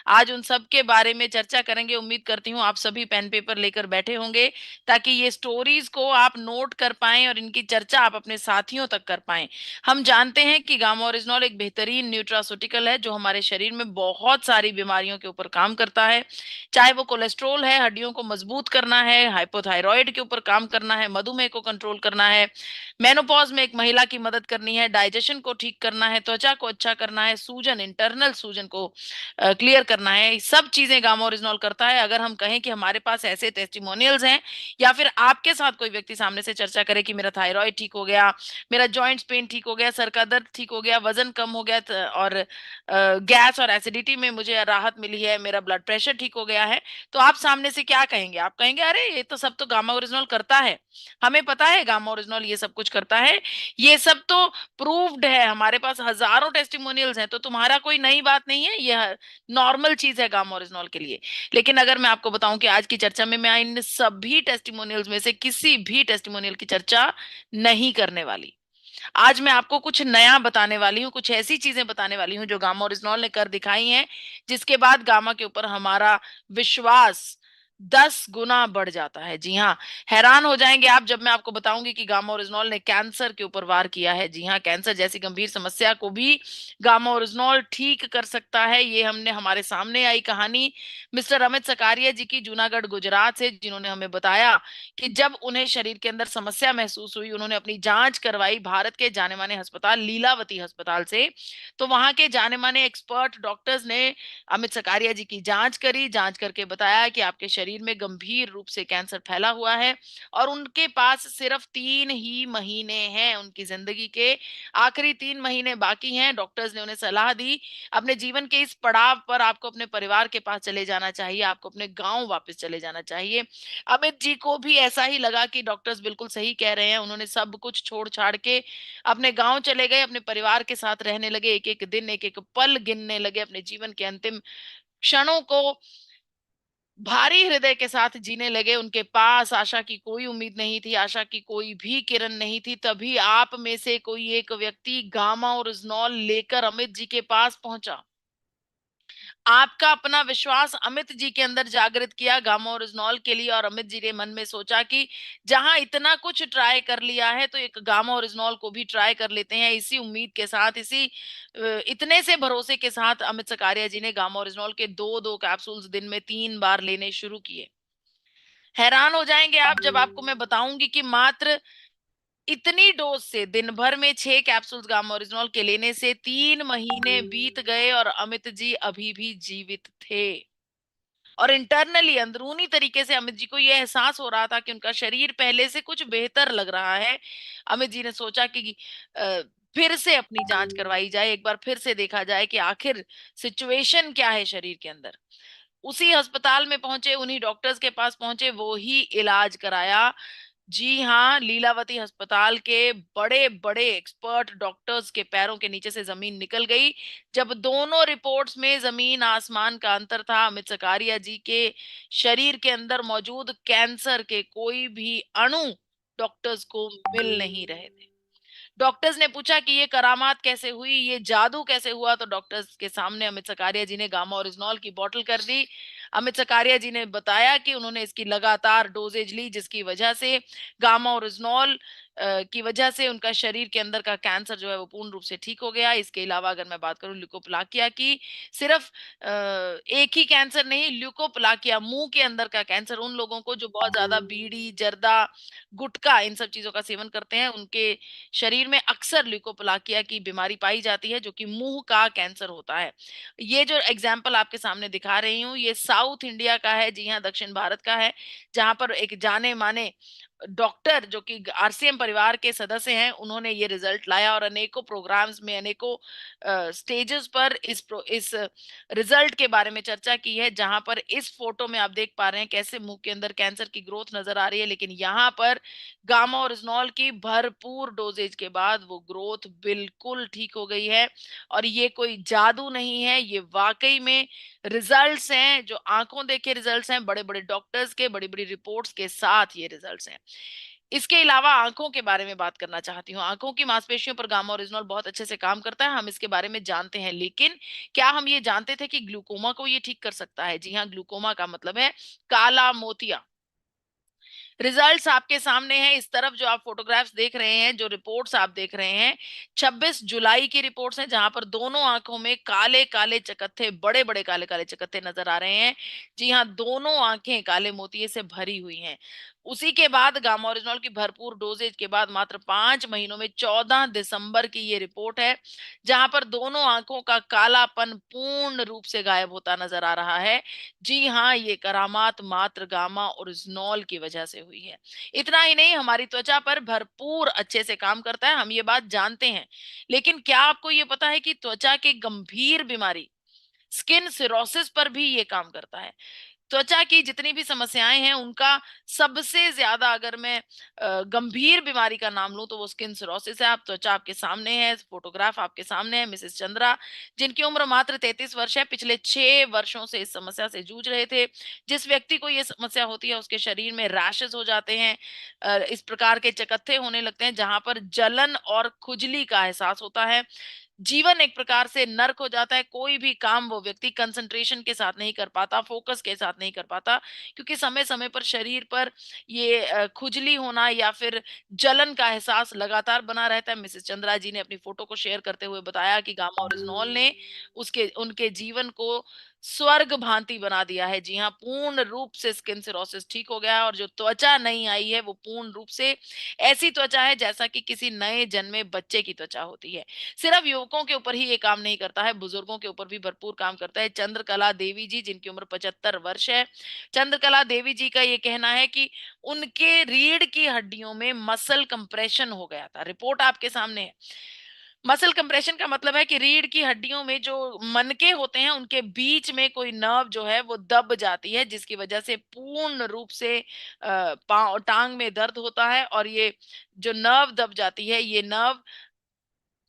आज उन सब के बारे में चर्चा करेंगे। उम्मीद करती हूँ आप सभी पेन पेपर लेकर बैठे होंगे ताकि ये स्टोरीज को आप नोट कर पाएं और इनकी चर्चा आप अपने साथियों तक कर पाएं। हम जानते हैं कि गामा ओरिजिनॉल एक बेहतरीन न्यूट्रास्यूटिकल है जो हमारे शरीर में बहुत सारी बीमारियों के ऊपर काम करता है। चाहे वो कोलेस्ट्रोल है, हड्डियों को मजबूत करना है, हाइपोथायरॉइड के ऊपर काम करना है, मधुमेह को कंट्रोल करना है, मेनोपॉज में एक महिला की मदद करनी है, डाइजेशन को ठीक करना है, त्वचा को अच्छा करना है, सूजन, इंटरनल सूजन को क्लियर करना है, ये सब चीजें गामा ओरिजिनॉल करता है। अगर हम कहें कि हमारे पास ऐसे टेस्टिमोनियल्स हैं या फिर आपके साथ कोई व्यक्ति सामने से चर्चा करे कि मेरा थायराइड ठीक हो गया, मेरा जॉइंट्स पेन ठीक हो गया, सर का दर्द ठीक हो गया, वजन कम हो गया, और गैस और एसिडिटी में मुझे राहत मिली है, मेरा ब्लड प्रेशर ठीक हो गया है, तो आप सामने से क्या कहेंगे? आप कहेंगे अरे ये तो सब तो गामा ओरिजिनॉल करता है, हमें पता है गामा ओरिजिनॉल ये सब कुछ करता है, ये सब तो प्रूव्ड है, हमारे पास हजारों टेस्टिमोनियल्स हैं, तो तुम्हारा कोई नई बात नहीं है, ये नॉर्मल चीज है गामा ओरिजिनॉल के लिए। लेकिन अगर मैं आपको बताऊं कि आज की चर्चा में मैं इन सभी टेस्टिमोनियल्स में से किसी भी टेस्टिमोनियल की चर्चा नहीं करने वाली। आज मैं आपको कुछ नया बताने वाली हूँ, कुछ ऐसी चीजें बताने वाली हूँ जो गामा ओरिजिनॉल ने कर दिखाई हैं, जिसके बाद गामा के ऊपर हमारा विश्वास 10 गुना बढ़ जाता है। जी हाँ, हैरान हो जाएंगे आप जब मैं आपको बताऊंगी कि गामा ओरिजिनॉल ने कैंसर के ऊपर वार किया है। जी हाँ, कैंसर जैसी गंभीर समस्या को भी गामा ओरिजिनॉल ठीक कर सकता है। ये हमने हमारे सामने आई कहानी मिस्टर अमित सकारिया जी की, जूनागढ़ गुजरात से, जिन्होंने हमें बताया कि जब उन्हें शरीर के अंदर समस्या महसूस हुई, उन्होंने अपनी जांच करवाई भारत के जाने माने अस्पताल लीलावती अस्पताल से। तो वहां के जाने माने एक्सपर्ट डॉक्टर्स ने अमित सकारिया जी की जांच करी, जांच करके बताया कि आपके शरीर में गंभीर रूप से कैंसर फैला हुआ है और उनके पास सिर्फ 3 ही महीने हैं उनकी जिंदगी के, आखिरी 3 महीने बाकी हैं। डॉक्टर्स ने उन्हें सलाह दी अपने जीवन के इस पड़ाव पर आपको अपने परिवार के पास चले जाना चाहिए, आपको अपने गांव वापस चले जाना चाहिए। अमित जी को भी ऐसा ही लगा कि डॉक्टर्स बिल्कुल सही कह रहे हैं। उन्होंने सब कुछ छोड़ छाड़ के अपने गांव चले गए, अपने परिवार के साथ रहने लगे, एक एक दिन, एक एक पल गिनने लगे, अपने जीवन के अंतिम क्षणों को भारी हृदय के साथ जीने लगे। उनके पास आशा की कोई उम्मीद नहीं थी, आशा की कोई भी किरण नहीं थी। तभी आप में से कोई एक व्यक्ति गामा और रिजनॉल लेकर अमित जी के पास पहुंचा। आपका अपना विश्वास अमित जी के अंदर जागृत किया गामा ओरिजिनॉल के लिए, और अमित जी ने मन में सोचा कि जहां इतना कुछ ट्राई कर लिया है तो एक गामा ओरिजिनॉल को भी ट्राई कर लेते हैं। इसी उम्मीद के साथ, इसी इतने से भरोसे के साथ अमित सकारिया जी ने गामा ओरिजिनॉल के दो दो कैप्सूल्स दिन में 3 बार लेने शुरू किए। हैरान हो जाएंगे आप जब आपको मैं बताऊंगी कि मात्र इतनी डोज से, दिन भर में 6 कैप्सूल्स गामा ओरिजिनॉल के लेने से 3 महीने बीत गए और अमित जी अभी भी जीवित थे। और इंटरनली, अंदरूनी तरीके से अमित जी को यह एहसास हो रहा था कि उनका शरीर पहले से कुछ बेहतर लग रहा है। अमित जी ने सोचा कि अ, फिर से अपनी जांच करवाई जाए, एक बार फिर से देखा जाए कि आखिर सिचुएशन क्या है शरीर के अंदर। उसी अस्पताल में पहुंचे, उन्हीं डॉक्टर्स के पास पहुंचे, वो ही इलाज कराया। जी हाँ, लीलावती अस्पताल के बड़े-बड़े एक्सपर्ट डॉक्टर्स के पैरों के नीचे से ज़मीन निकल गई। जब दोनों रिपोर्ट्स में ज़मीन-आसमान का अंतर था, अमित सकारिया जी के शरीर के अंदर मौजूद कैंसर के कोई भी अणु डॉक्टर्स को मिल नहीं रहे थे। डॉक्टर्स ने पूछा कि ये करामात कैसे हुई, ये जादू कैसे हुआ? तो डॉक्टर्स के सामने अमित सकारिया जी ने गामा ओरिजिनॉल की बॉटल कर दी। अमित सकारिया जी ने बताया कि उन्होंने इसकी लगातार डोजेज ली, जिसकी वजह से गामा ओरिजिनॉल की वजह से उनका शरीर के अंदर का कैंसर जो है वो पूर्ण रूप से ठीक हो गया। इसके अलावा अगर मैं बात करूं ल्यूकोप्लाकिया की, सिर्फ एक ही कैंसर नहीं, ल्यूकोप्लाकिया मुंह के अंदर का कैंसर, उन लोगों को जो बहुत ज्यादा बीड़ी, जर्दा, गुटखा, इन सब चीजों का सेवन करते हैं, उनके शरीर में अक्सर ल्यूकोप्लाकिया की बीमारी पाई जाती है, जो कि मुंह का कैंसर होता है। ये जो एग्जाम्पल आपके सामने दिखा रही हूँ, ये साउथ इंडिया का है, जी हाँ, दक्षिण भारत का है, जहां पर एक जाने माने डॉक्टर जो कि आरसीएम परिवार के सदस्य हैं, उन्होंने ये रिजल्ट लाया और अनेकों प्रोग्राम्स में, अनेकों स्टेजेस पर इस रिजल्ट के बारे में चर्चा की है। जहां पर इस फोटो में आप देख पा रहे हैं कैसे मुंह के अंदर कैंसर की ग्रोथ नजर आ रही है, लेकिन यहाँ पर गामा ओरिजिनॉल की भरपूर डोजेज के बाद वो ग्रोथ बिल्कुल ठीक हो गई है। और ये कोई जादू नहीं है, ये वाकई में रिजल्ट्स हैं, जो आंखों देखे रिजल्ट्स हैं, बड़े बड़े डॉक्टर्स के, बड़ी बड़ी रिपोर्ट्स के साथ ये रिजल्ट्स हैं। इसके अलावा आंखों के बारे में बात करना चाहती हूँ। आंखों की मांसपेशियों पर गामा ओरिजिनॉल बहुत अच्छे से काम करता है, हम इसके बारे में जानते हैं। लेकिन क्या हम ये जानते थे कि ग्लूकोमा को ये ठीक कर सकता है? जी हाँ, ग्लूकोमा का मतलब है काला मोतिया। रिजल्ट्स आपके सामने हैं। इस तरफ जो आप फोटोग्राफ्स देख रहे हैं, जो रिपोर्ट्स आप देख रहे हैं, 26 जुलाई की रिपोर्ट्स हैं, जहां पर दोनों आंखों में काले काले चकत्थे, बड़े बड़े काले काले चकत्थे नजर आ रहे हैं। जी हाँ, दोनों आंखें काले मोतिये से भरी हुई हैं। उसी के बाद गामा ओरिजिनॉल की भरपूर डोजेज के बाद मात्र 5 महीनों में 14 दिसंबर की ये रिपोर्ट है, जहां पर दोनों आंखों का कालापन पूर्ण रूप से गायब होता नजर आ रहा है। जी हाँ, ये करामात मात्र गामा ओरिजिनॉल की वजह से हुई है। इतना ही नहीं, हमारी त्वचा पर भरपूर अच्छे से काम करता है, हम ये बात जानते हैं। लेकिन क्या आपको ये पता है कि त्वचा की गंभीर बीमारी, स्किन सिरोसिस पर भी ये काम करता है? त्वचा की जितनी भी समस्याएं हैं, उनका सबसे ज्यादा अगर मैं गंभीर बीमारी का नाम लूं तो वो स्किन सिरोसिस है। आप त्वचा आपके सामने है, फोटोग्राफ आपके सामने है, मिसेस चंद्रा, जिनकी उम्र मात्र 33 वर्ष है, पिछले 6 वर्षों से इस समस्या से जूझ रहे थे। जिस व्यक्ति को ये समस्या होती है, उसके शरीर में रैशेस हो जाते हैं, इस प्रकार के चकत्थे होने लगते हैं, जहां पर जलन और खुजली का एहसास होता है। जीवन एक प्रकार से नर्क हो जाता है। कोई भी काम वो व्यक्ति कंसंट्रेशन के साथ नहीं कर पाता, फोकस के साथ नहीं कर पाता, क्योंकि समय-समय पर शरीर पर ये खुजली होना या फिर जलन का एहसास लगातार बना रहता है। मिसेस चंद्रा जी ने अपनी फोटो को शेयर करते हुए बताया कि गामा ओरिजिनॉल ने उसके उनके जीवन को स्वर्ग भांति बना दिया है। जी हाँ, पूर्ण रूप से स्किन सिरोसिस ठीक हो गया है और जो त्वचा नहीं आई है, वो पूर्ण रूप से ऐसी त्वचा है जैसा कि किसी नए जन्मे बच्चे की त्वचा होती है। सिर्फ युवकों के ऊपर ही ये काम नहीं करता है, बुजुर्गों के ऊपर भी भरपूर काम करता है। चंद्रकला देवी जी, जिनकी उम्र 75 वर्ष है, चंद्रकला देवी जी का ये कहना है कि उनके रीढ़ की हड्डियों में मसल कंप्रेशन हो गया था। रिपोर्ट आपके सामने है। मसल कंप्रेशन का मतलब है कि रीढ़ की हड्डियों में जो मनके होते हैं, उनके बीच में कोई नर्व जो है वो दब जाती है, जिसकी वजह से पूर्ण रूप से पाँव टांग में दर्द होता है। और ये जो नर्व दब जाती है, ये नर्व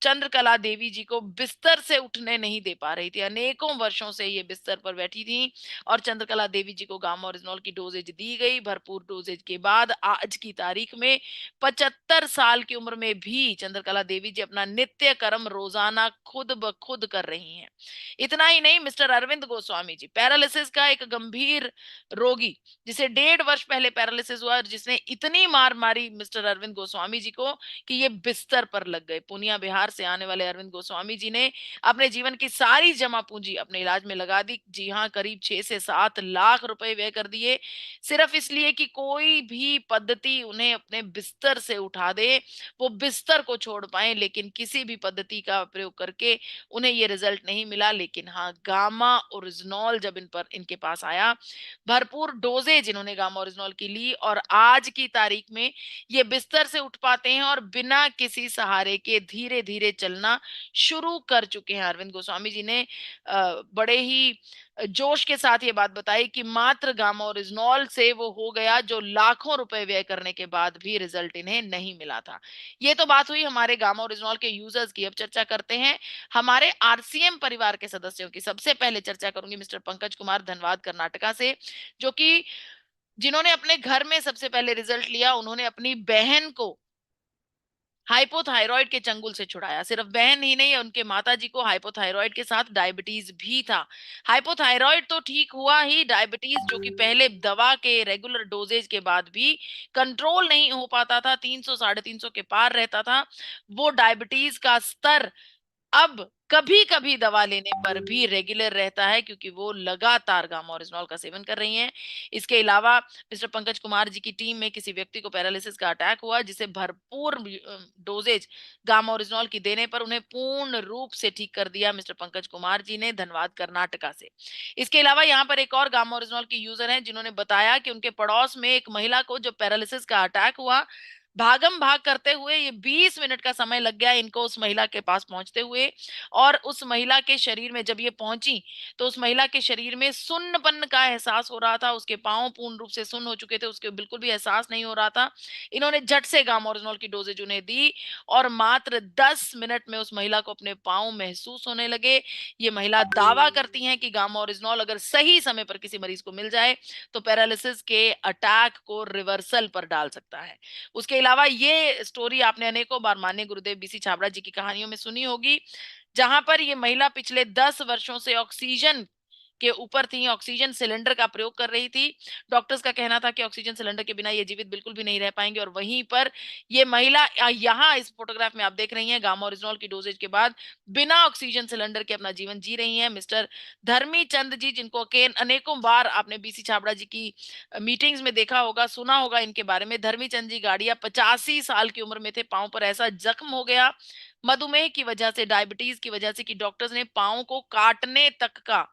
चंद्रकला देवी जी को बिस्तर से उठने नहीं दे पा रही थी। अनेकों वर्षों से ये बिस्तर पर बैठी थी और चंद्रकला देवी जी को गामा ओरिजिनॉल की डोजेज दी गई। भरपूर डोजेज के बाद आज की तारीख में 75 साल की उम्र में भी चंद्रकला देवी जी अपना नित्य कर्म रोजाना खुद ब खुद कर रही हैं। इतना ही नहीं, मिस्टर अरविंद गोस्वामी जी, पैरालिसिस का एक गंभीर रोगी, जिसे 1.5 वर्ष पहले पैरालिसिस हुआ और जिसने इतनी मार मारी मिस्टर अरविंद गोस्वामी जी को कि ये बिस्तर पर लग गए। पूर्णिया बिहार से आने वाले अरविंद गोस्वामी जी ने अपने जीवन की सारी जमा पूंजी अपने इलाज में लगा दी। जी हाँ, करीब 6 से 7 लाख रुपए व्यय कर दिए, सिर्फ इसलिए कि कोई भी पद्धति उन्हें अपने बिस्तर से उठा दे, वो बिस्तर को छोड़ पाए। लेकिन किसी भी पद्धति का प्रयोग करके उन्हें ये रिजल्ट नहीं मिला। लेकिन हाँ, गामा ओरिजिनॉल जब इनके पास आया, भरपूर डोजेज इन्होंने गामा ओरिजिनॉल की ली और आज की तारीख में ये बिस्तर से उठ पाते हैं और बिना किसी सहारे के धीरे धीरे चलना शुरू कर चुके हैं। अरविंद गोस्वामी जी ने बड़े ही जोश के साथ ये बात बताई कि मात्र गामा ओरिजिनॉल से वो हो गया जो लाखों रुपए व्यय करने के बाद भी रिजल्ट इन्हें नहीं मिला था। ये तो बात हुई हमारे गामा ओरिजिनॉल के यूजर्स की। अब चर्चा करते हैं हमारे आरसीएम परिवार के सदस्यों की। सबसे पहले चर्चा करूंगी मिस्टर पंकज कुमार धनबाद कर्नाटका से, जो कि जिन्होंने अपने घर में सबसे पहले रिजल्ट लिया। उन्होंने अपनी बहन को हाइपोथायराइड के चंगुल से छुड़ाया। सिर्फ बहन ही नहीं, उनके माताजी को हाइपोथायराइड के साथ डायबिटीज भी था। हाइपोथायराइड तो ठीक हुआ ही, डायबिटीज जो कि पहले दवा के रेगुलर डोजेज के बाद भी कंट्रोल नहीं हो पाता था, 300 350 के पार रहता था, वो डायबिटीज का स्तर अब कभी-कभी दवा लेने पर भी रेगुलर रहता है, क्योंकि वो लगातार गामा ओरिजिनॉल का सेवन कर रही हैं। इसके अलावा मिस्टर पंकज कुमार जी की टीम में किसी व्यक्ति को पैरालिसिस का अटैक हुआ, जिसे भरपूर डोजेज गामा ओरिजिनॉल की देने पर उन्हें पूर्ण रूप से ठीक कर दिया मिस्टर पंकज कुमार जी ने, धनबाद कर्नाटका से। इसके अलावा यहाँ पर एक और गामा ओरिजिनॉल की यूजर हैं, जिन्होंने बताया कि उनके पड़ोस में एक महिला को जो पैरालिसिस का अटैक हुआ, भागम-भाग करते हुए ये 20 मिनट का समय लग गया इनको उस महिला के पास पहुँचते हुए, और उस महिला के शरीर में जब ये पहुँची, तो उस महिला के शरीर में सुन्नपन का एहसास हो रहा था, उसके पाँव पूर्ण रूप से सुन्न हो चुके थे, उसके बिल्कुल भी एहसास नहीं हो रहा था। इन्होंने झट से गामा-ओरिजिनॉल की डोज़ेज उन्हें दी और मात्र 10 मिनट में उस महिला को अपने पाँव महसूस होने लगे। ये महिला दावा करती हैं कि गामा-ओरिजिनॉल अगर सही समय पर किसी मरीज़ को मिल जाए, तो पैरालिसिस के अटैक को रिवर्सल पर डाल सकता है। उसके अलावा ये स्टोरी आपने अनेकों बार माननीय गुरुदेव बीसी छाबड़ा जी की कहानियों में सुनी होगी, जहां पर ये महिला पिछले 10 वर्षों से ऑक्सीजन के ऊपर थी, ऑक्सीजन सिलेंडर का प्रयोग कर रही थी। डॉक्टर्स का कहना था कि ऑक्सीजन सिलेंडर के बिना ये जीवित बिल्कुल भी नहीं रह पाएँगे, और वहीं पर ये महिला यहाँ इस फ़ोटोग्राफ में आप देख रही हैं गामा ओरिजिनॉल की डोज़ेज के बाद बिना ऑक्सीजन सिलेंडर के अपना जीवन जी रही हैं। मिस्टर धर्मी चंद जी, जिनको अनेकों बार आपने बीसी छाबड़ा जी की मीटिंग्स में देखा होगा, सुना होगा इनके बारे में। धर्मी चंद जी गाड़िया 85 साल की उम्र में थे, पाँव पर ऐसा जख्म हो गया, मधुमेह की वजह से, डायबिटीज़ की वजह से, कि डॉक्टर्स ने पाँव को काटने तक का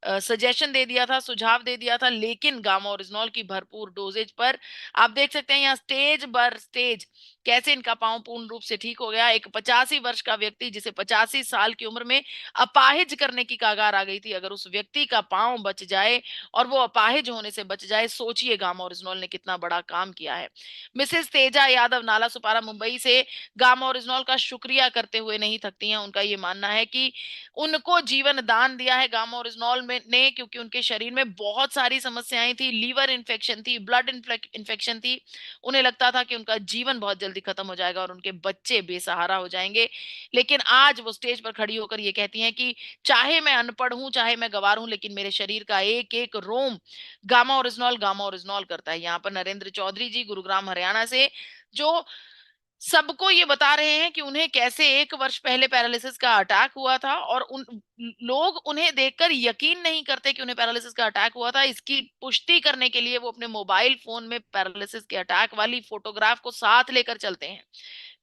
सजेशन दे दिया था, सुझाव दे दिया था, लेकिन गामा ओरिजिनॉल की भरपूर डोज़ेज पर आप देख सकते हैं यहाँ स्टेज बर स्टेज कैसे इनका पाँव पूर्ण रूप से ठीक हो गया। एक 85 वर्ष का व्यक्ति, जिसे 85 साल की उम्र में अपाहिज करने की कगार आ गई थी, अगर उस व्यक्ति का पाँव बच जाए और वो अपाहिज होने से बच जाए, सोचिए गामा ओरिजिनॉल ने कितना बड़ा काम किया है। मिसेज़ तेजा यादव नालासोपारा मुंबई से गामा ओरिजिनॉल का शुक्रिया करते हुए नहीं थकती हैं। उनका ये मानना है कि उनको जीवन दान दिया है गामा ओरिजिनॉल में ने, क्योंकि उनके शरीर में बहुत सारी समस्याएं थी, लीवर इन्फेक्शन थी, ब्लड इन्फेक्शन थी। उन्हें लगता था कि उनका जीवन बहुत जल्दी खत्म हो जाएगा और उनके बच्चे बेसहारा हो जाएंगे, लेकिन आज वो स्टेज पर खड़ी होकर ये कहती हैं कि चाहे मैं अनपढ़ हूं, चाहे मैं गंवार हूं, लेकिन मेरे शरीर का एक एक रोम गामा ओरिजिनॉल करता है। यहाँ पर नरेंद्र चौधरी जी गुरुग्राम हरियाणा से, जो सबको ये बता रहे हैं कि उन्हें कैसे 1 वर्ष पहले पैरालिसिस का अटैक हुआ था, और उन लोग उन्हें देखकर यकीन नहीं करते कि उन्हें पैरालिसिस का अटैक हुआ था। इसकी पुष्टि करने के लिए वो अपने मोबाइल फ़ोन में पैरालिसिस के अटैक वाली फ़ोटोग्राफ को साथ लेकर चलते हैं।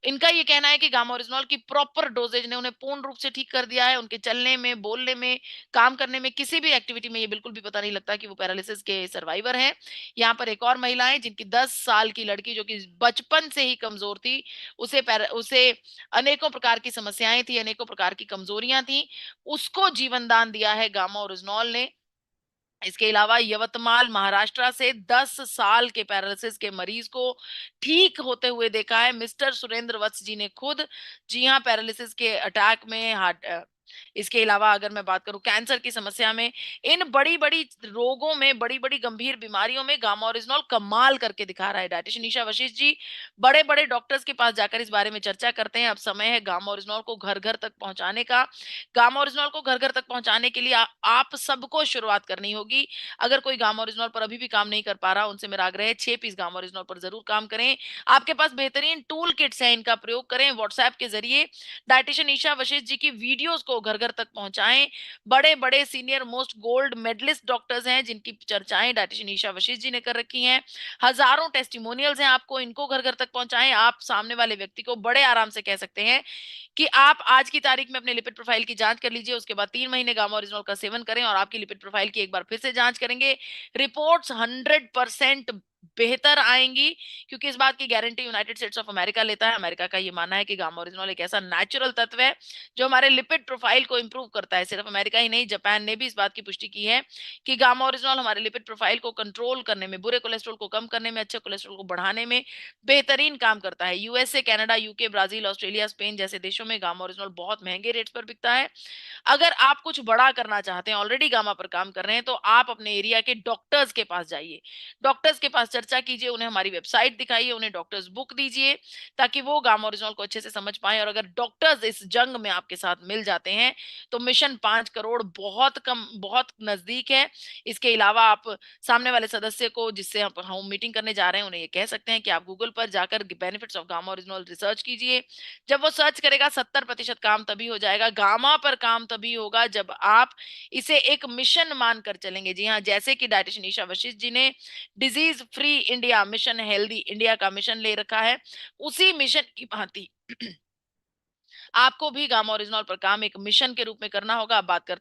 इनका ये कहना है कि गामा ओरिजिनॉल की प्रॉपर डोज़ेज ने उन्हें पूर्ण रूप से ठीक कर दिया है। उनके चलने में, बोलने में, काम करने में, किसी भी एक्टिविटी में ये बिल्कुल भी पता नहीं लगता कि वो पैरालिसिस के सर्वाइवर हैं। यहाँ पर एक और महिला है जिनकी 10 साल की लड़की, जो कि बचपन से ही कमज़ोर थी, उसे अनेकों प्रकार की समस्याएँ थी, अनेकों प्रकार की कमज़ोरियाँ थी, उसको जीवन दान दिया है गामा ओरिजिनॉल ने। इसके अलावा यवतमाल महाराष्ट्र से 10 साल के पैरालिसिस के मरीज को ठीक होते हुए देखा है मिस्टर सुरेंद्र वत्स जी ने खुद। जी हाँ, पैरालिसिस के अटैक में, इसके अलावा अगर मैं बात करूं कैंसर की समस्या में, इन बड़ी-बड़ी रोगों में, बड़ी-बड़ी गंभीर बीमारियों में गामा ओरिजिनॉल कमाल करके दिखा रहा है। डायटीशियन ईशा वशिष्ठ जी बड़े-बड़े डॉक्टर्स के पास जाकर इस बारे में चर्चा करते हैं। अब समय है गामा ओरिजिनॉल को घर-घर तक पहुंचाने का। गामा ओरिजिनॉल को घर-घर तक पहुँचाने के लिए आप सबको शुरुआत करनी होगी। अगर कोई गामा ओरिजिनॉल पर अभी भी काम नहीं कर पा रहा, उनसे मेरा आग्रह है 6 पीस गामा ओरिजिनॉल पर ज़रूर काम करें। आपके पास बेहतरीन टूल किट्स हैं, इनका प्रयोग करें। व्हाट्सऐप के ज़रिए डायटीशियन ईशा वशिष्ठ जी की वीडियोज़ को घर-घर तक पहुँचाएँ। बड़े-बड़े senior most gold medallist doctors हैं, जिनकी चर्चाएँ डायटीशियन ईशा वशिष्ठ जी ने कर रखी हैं। हज़ारों टेस्टिमोनियल्स हैं आपको, इनको घर-घर तक पहुँचाएँ। आप सामने वाले व्यक्ति को बड़े आराम से कह सकते हैं कि आप आज की तारीख में अपने लिपिड प्रोफाइल की जांच कर लीजिए, उसके बाद 3 महीने गामा ओरिजिनॉल का सेवन करें और आपकी लिपिड प्रोफाइल की एक बार फिर से जांच करेंगे। रिपोर्ट्स 100% बेहतर आएँगी, क्योंकि इस बात की guarantee United states of America लेता है। अमेरिका का ये मानना है कि गामा ओरिजिनॉल एक ऐसा नेचुरल तत्व है, जो हमारे लिपिड प्रोफाइल को इम्प्रूव करता है। सिर्फ अमेरिका ही नहीं, जापान ने भी इस बात की पुष्टि की है कि गामा ओरिजिनॉल हमारे लिपिड प्रोफाइल को कंट्रोल करने में, बुरे कोलेस्ट्रॉल को कम करने में, अच्छे कोलेस्ट्रॉल को बढ़ाने में बेहतरीन काम करता है। USA, Canada, UK, Brazil, Australia, Spain जैसे देशों में गामा ओरिजिनॉल बहुत महँगे रेट्स पर बिकता है। अगर आप कुछ बड़ा करना चाहते हैं, ऑलरेडी गामा पर काम कर रहे हैं, तो आप अपने एरिया के डॉक्टर्स के पास जाइए। डॉक्टर्स के पास चर्चा कीजिए, उन्हें हमारी वेबसाइट दिखाइए, उन्हें डॉक्टर्स बुक दीजिए, ताकि वो गामा ओरिजिनॉल को अच्छे से समझ पाएँ, और अगर डॉक्टर्स इस जंग में आपके साथ मिल जाते हैं, तो मिशन 5 करोड़ बहुत नज़दीक है। इसके अलावा आप सामने वाले सदस्य को, जिससे आप हम मीटिंग करने जा रहे हैं, उन्हें ये कह सकते हैं कि आप गूगल पर जाकर benefits of gamma oryzanol research कीजिए। जब वो सर्च करेगा, 70% काम तभी हो जाएगा। गामा पर काम तभी होगा जब आप इसे एक मिशन मानकर चलेंगे। जी हाँ, जैसे कि डायटीशियन ईशा वशिष्ठ जी ने disease free India mission, healthy India का मिशन ले रखा है, उसी मिशन की भांति आपको भी गामा ओरिजिनॉल पर काम एक मिशन के रूप में करना होगा। आप बात कर